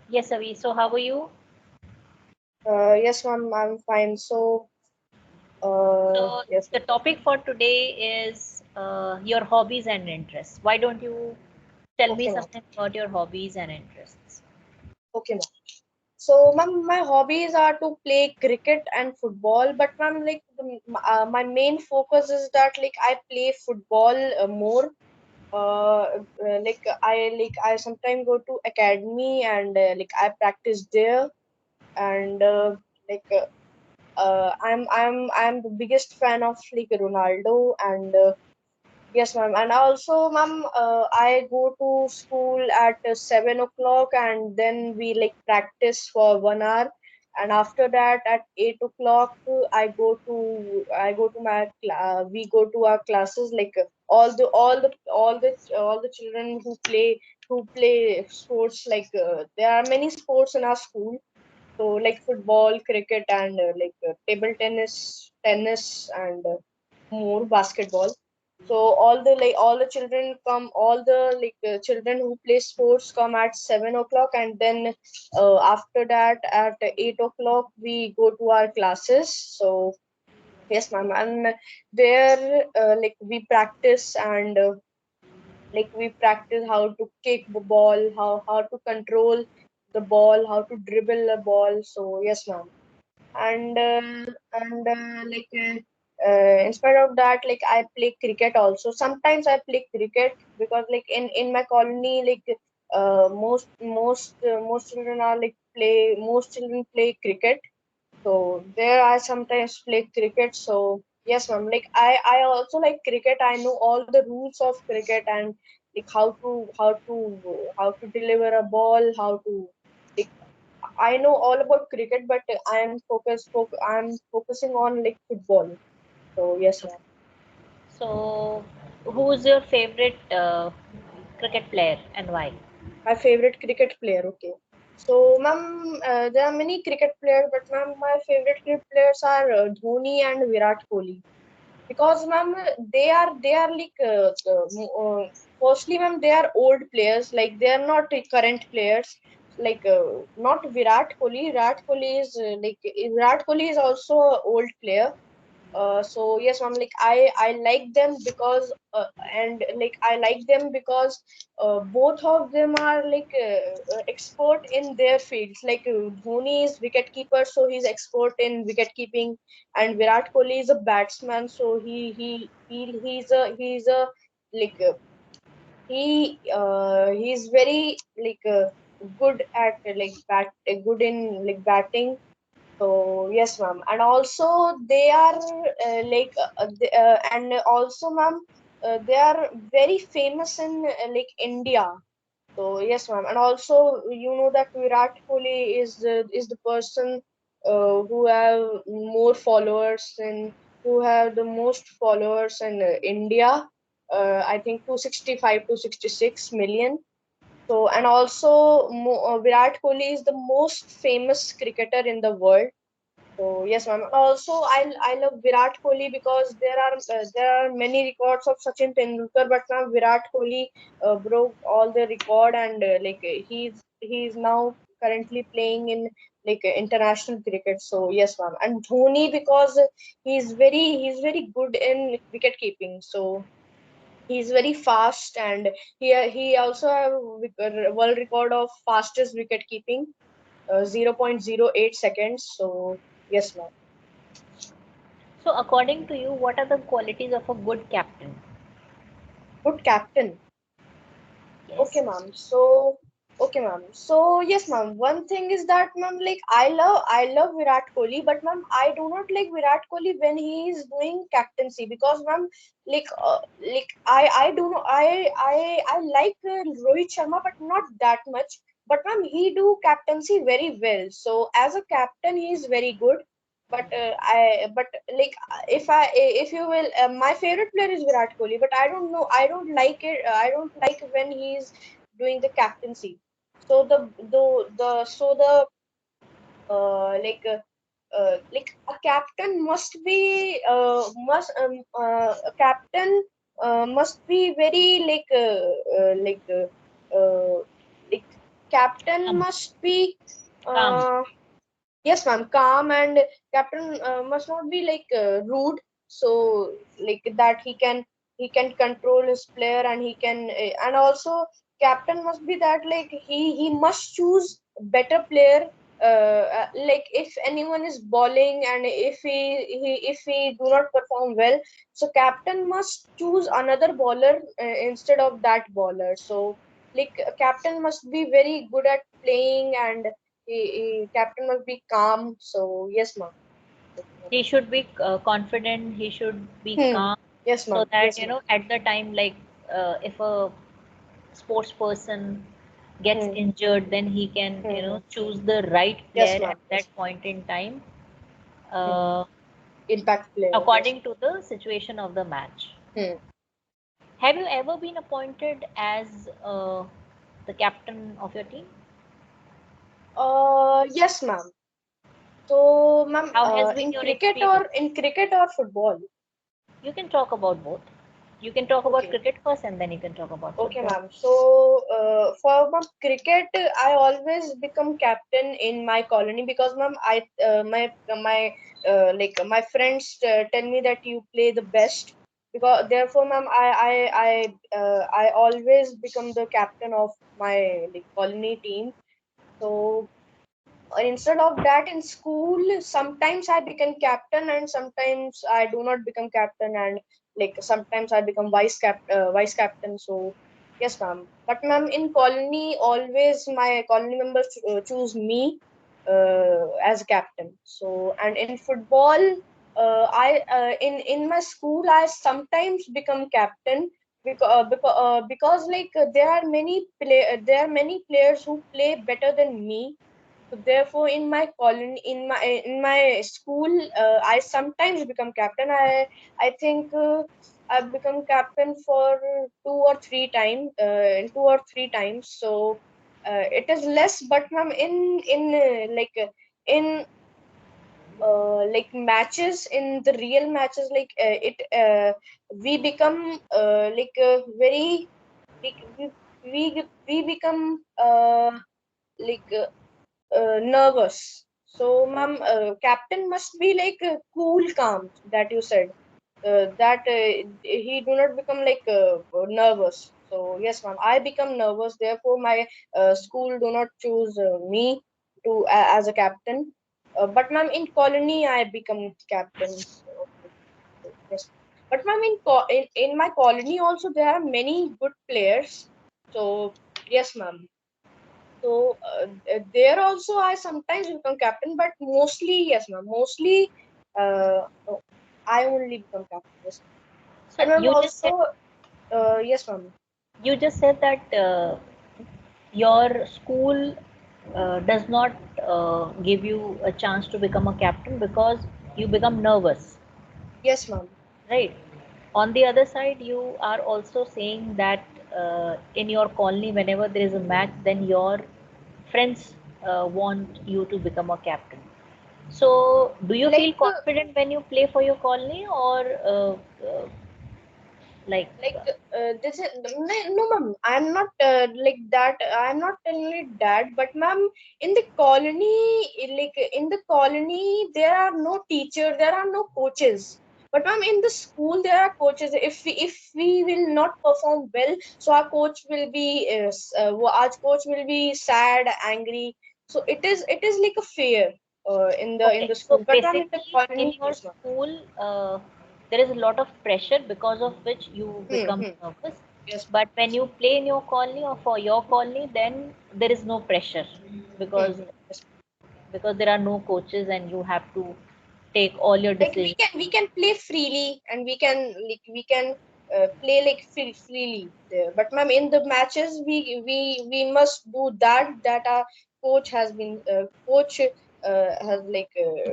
Yes, Avi. So, how are you? Yes, ma'am, I'm fine. So, Yes, the ma'am. topic for today is your hobbies and interests. Why don't you tell me Okay, ma'am. something about your hobbies and interests? Okay, ma'am. So, ma'am, my hobbies are to play cricket and football, but ma'am, my main focus is that like I play football more. I sometimes go to academy and like I practice there, and like I'm the biggest fan of like Ronaldo and yes, ma'am. And also, ma'am, I go to school at 7 o'clock, and then we like practice for 1 hour. And after that, at 8 o'clock, we go to our classes. Like all the children who play sports. There are many sports in our school. So like football, cricket, and table tennis, and more basketball. So all the children come, all the children who play sports come at 7 o'clock, and then after that at 8 o'clock we go to our classes. So yes, ma'am, and there we practice and we practice how to kick the ball, how to control the ball, how to dribble the ball. So yes, ma'am. And in spite of that, like I play cricket also. Sometimes I play cricket because like in my colony, most children are like play most children play cricket. So there I sometimes play cricket. So yes, ma'am. Like I also like cricket. I know all the rules of cricket and like how to deliver a ball, how to like I know all about cricket, but I'm focusing on like football. So yes, ma'am. So, who's your favorite cricket player and why? My favorite cricket player. Okay. So, ma'am, there are many cricket players, but ma'am, my favorite cricket players are Dhoni and Virat Kohli. Because ma'am, they are firstly, ma'am, they are old players. Like they are not current players. Not Virat Kohli. Virat Kohli is also an old player. So yes, I'm like I like them because I like them because both of them are expert in their fields. Dhoni is wicket keeper, so he's expert in wicket keeping, and Virat Kohli is a batsman, so he's a like he's very good at good in batting. So yes, ma'am, and also they are and also, ma'am, they are very famous in India. So yes, ma'am, and also you know that Virat Kohli is the person who have more followers and who have the most followers in India. I think 265 to 66 million. So and also Virat Kohli is the most famous cricketer in the world. So yes, ma'am. Also, I love Virat Kohli because there are many records of Sachin Tendulkar, but now Virat Kohli broke all the record, and he's now currently playing in international cricket. So yes, ma'am. And Dhoni because he's very good in wicket keeping. So he's very fast, and he also have world record of fastest wicket keeping, 0.08 seconds. So yes, ma'am. So, according to you, what are the qualities of a good captain? Good captain. Okay, Yes. ma'am. Okay, ma'am. So, yes, ma'am. One thing is that, ma'am, I love Virat Kohli, but ma'am, I do not like Virat Kohli when he is doing captaincy because, ma'am, I do not, I like Rohit Sharma, but not that much. But ma'am, he do captaincy very well. So, as a captain, he is very good. But if you will, my favorite player is Virat Kohli, but I don't know, I don't like it. I don't like when he's doing the captaincy. So the so the like a captain must be must a captain must be very uh, like uh, like captain Calm. must be Calm. yes, ma'am, calm, and captain must not be like rude. So like that he can control his player, and he can and also captain must be that like he must choose better player. Like if anyone is bowling, and if he do not perform well, so captain must choose another bowler instead of that bowler. So like captain must be very good at playing, and captain must be calm. So yes, ma'am. He should be confident. He should be Hmm. calm, Yes, so ma'am. that Yes, ma'am. at the time, like if a sports person gets Hmm. injured, then he can Hmm. choose the right Yes, player at ma'am. that Yes. point in time, Hmm. uh, Impact player. Yes. according to the situation of the match. Hmm. Have you ever been appointed as the captain of your team? Yes, ma'am. So, ma'am, How has been your experience? in cricket or football? You can talk about both. You can talk about Okay. cricket first, and then you can talk about Okay, football. ma'am. So, for ma'am, cricket, I always become captain in my colony because, ma'am, my friends tell me that you play the best. Because therefore, ma'am, I always become the captain of my like colony team. So instead of that, in school sometimes I become captain, and sometimes I do not become captain, and like sometimes I become vice captain. So yes, ma'am. But ma'am, in colony always my colony members choose me as captain. So and in football, I in my school I sometimes become captain because like there are many players who play better than me. So therefore, in my school, I sometimes become captain. I think I've become captain for two or three times. So it is less, but ma'am, in like matches, in the real matches, like it we become very like we become like nervous. So, ma'am, captain must be like cool, calm. That you said. That he do not become like nervous. So yes, ma'am, I become nervous. Therefore, my school do not choose me to as a captain. But ma'am, in colony, I become captain. So, yes. But ma'am, in my colony also there are many good players. So yes, ma'am. So there also I sometimes become captain, but mostly yes, ma'am. Mostly no, I only become captain. Yes, So and ma'am also yes, ma'am. you just said that your school does not give you a chance to become a captain because you become nervous, Yes, ma'am. right? On the other side, you are also saying that in your colony, whenever there is a match, then your friends want you to become a captain. So, do you feel Like confident when you play for your colony, or like like this is no, ma'am. I'm not like that. I'm not telling it that, but ma'am, in the colony, in the colony, there are no teachers, there are no coaches. But ma'am, in the school, there are coaches. If we will not perform well, so our coach will be sad, angry. So it is like a fear in okay, the so school. But ma'am, in the basically in colony, your yes, ma'am. school, there is a lot of pressure because of which you become Hmm. nervous. Yes. But when you play in your colony or for your colony, then there is no pressure because Yes. there are no coaches and you have to take all your Like decisions. we can play freely, and we can play like freely there. But ma'am, in the matches we must do that our coach has like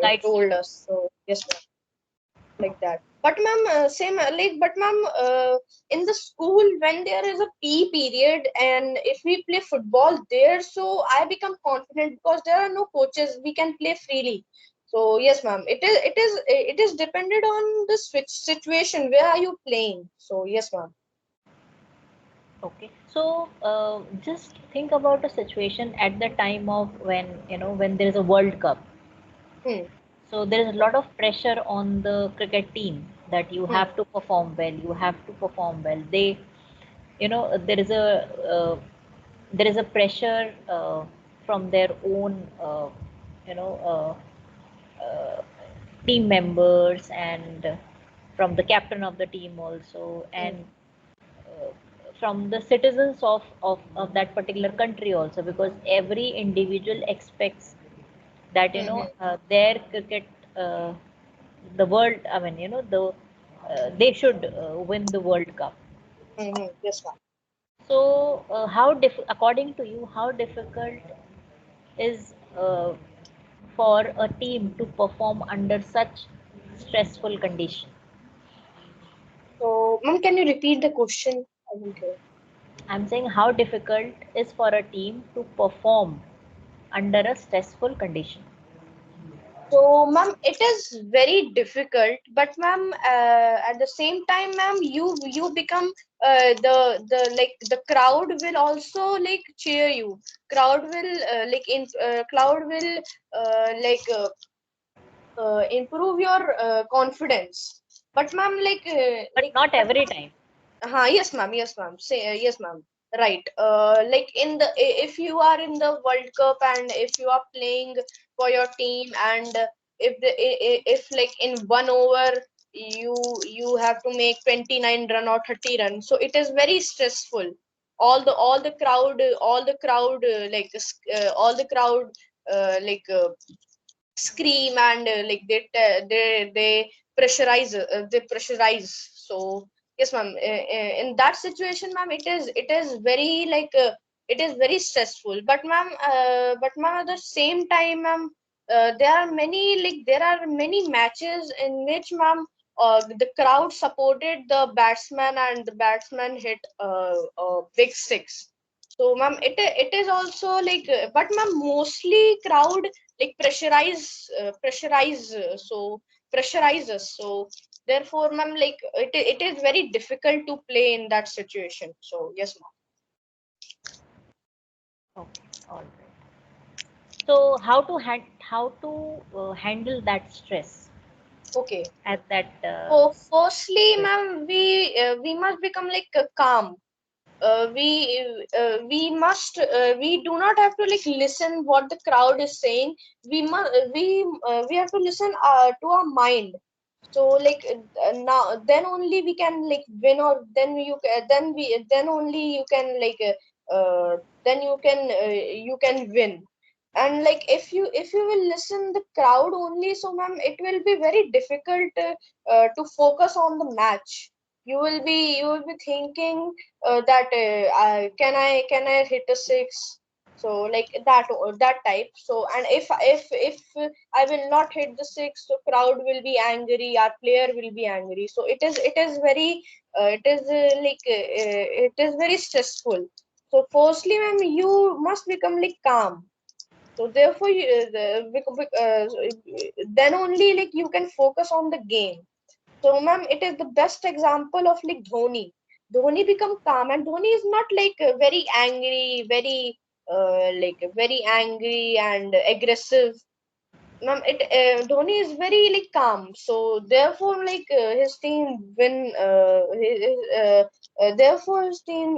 Guides you. told us. So yes, ma'am, like that. But ma'am, same like but ma'am, in the school when there is a P period, and if we play football there, so I become confident because there are no coaches. We can play freely. So yes, ma'am. It is dependent on the switch situation. Where are you playing? So yes, ma'am. Okay, so just think about a situation at the time of when when there is a World Cup. Hmm. So there is a lot of pressure on the cricket team that you Hmm. have to perform well. You have to perform well. They, there is a pressure from their own, you know, team members and from the captain of the team also, Hmm. and uh, from the citizens of that particular country also, because every individual expects that Hmm. Hmm. their cricket, uh, the world, I mean, they should win the World Cup. Hmm. Hmm. Yes, ma'am. So according to you, how difficult is for a team to perform under such stressful condition? So, ma'am, can you repeat the question? I didn't hear. I'm saying how difficult is for a team to perform under a stressful condition. So, ma'am, it is very difficult, but ma'am, at the same time, ma'am, you become the like the crowd will also like cheer you. Crowd will crowd will improve your confidence. But ma'am, But not every time. yes, ma'am. Yes, ma'am. Say yes, ma'am. Right. Like in the if you are in the World Cup and if you are playing for your team and if like in 1 over you have to make 29 run or 30 run, so it is very stressful. All the crowd scream and they pressurize. So yes, ma'am, in that situation, ma'am, it is very it is very stressful. But ma'am, at the same time, ma'am, there are many matches in which, ma'am, the crowd supported the batsman and the batsman hit big six. So, ma'am, it is also but ma'am, mostly crowd pressurize pressurize us. So therefore, ma'am, it is very difficult to play in that situation. So yes, ma'am. Okay, all right. So how to handle that stress Okay. at that So firstly, situation? ma'am, we must become calm. We do not have to listen what the crowd is saying. We have to listen to our mind. So now then only we can win, or then then only you can then you can win. And if you will listen the crowd only, so ma'am, it will be very difficult to focus on the match. You will be thinking that can I hit a six. So that type. So and if I will not hit the six, so crowd will be angry, our player will be angry. So it is very it is very stressful. So firstly, ma'am, you must become calm. So therefore, then only you can focus on the game. So, ma'am, it is the best example of Dhoni. Dhoni become calm, and Dhoni is not very angry, very angry and aggressive. Ma'am, it Dhoni is very calm. So therefore, his team win. Therefore, his team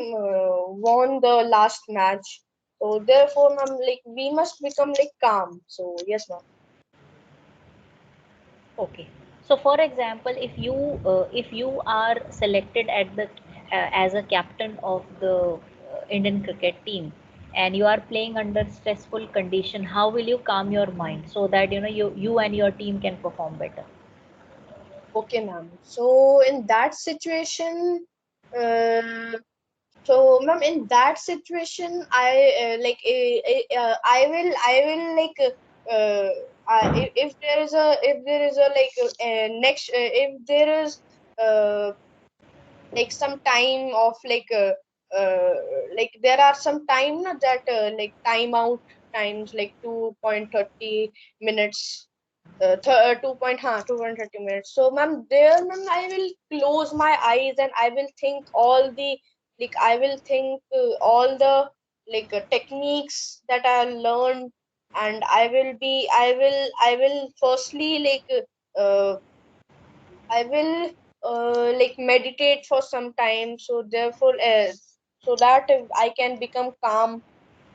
won the last match. So therefore, ma'am, we must become calm. So yes, ma'am. Okay. So, for example, if you are selected at the as a captain of the Indian cricket team, and you are playing under stressful condition, how will you calm your mind so that you and your team can perform better? Okay, ma'am. So in that situation, uh, so ma'am, in that situation, I will if there is a next if there is uh, some time of there are some time na, that timeout times 2.30 minutes 2.30 minutes. So, ma'am, there, ma'am, I will close my eyes and I will think all the like I will think all the techniques that I learned, and I will firstly I will meditate for some time. So therefore, so that I can become calm,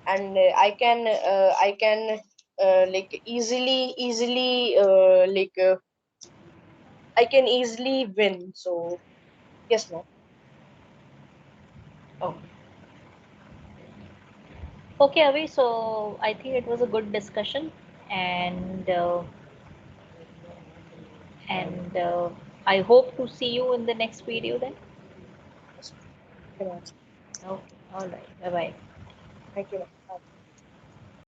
and I can easily I can easily win. So yes, ma'am. Oh. Okay, Avi. So I think it was a good discussion, and and I hope to see you in the next video then. Yes, ma'am. Okay, ma'am. Okay. All right. Bye bye. Thank you, ma'am.